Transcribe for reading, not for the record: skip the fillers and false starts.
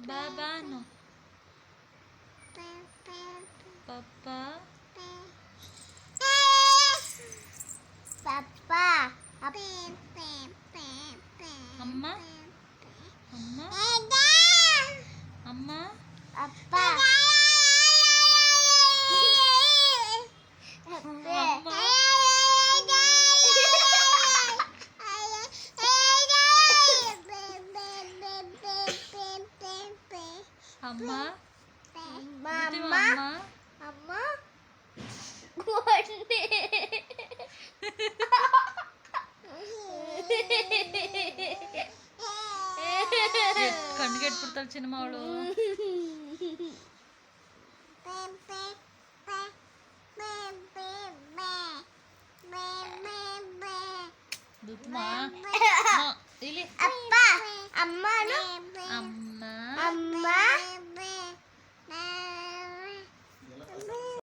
ಬಾಬಾನು ಪಪ್ಪ ಪಪ್ಪ ಅಮ್ಮ ಅಮ್ಮ ಅಮ್ಮ ಅಪ್ಪ ಅಮ್ಮ ಅಮ್ಮ ಅಮ್ಮ ಅಮ್ಮ ಗೊಂಡೆ ಕಣ್ಣಿಗೆ ಇಟ್ಬಿಡ್ತಾಳೆ ಚಿನ್ನಮ್ಮ ಅವಳು. ಇಲ್ಲಿ ಅಪ್ಪ ಅಮ್ಮನು ಅಮ್ಮ ಅಮ್ಮ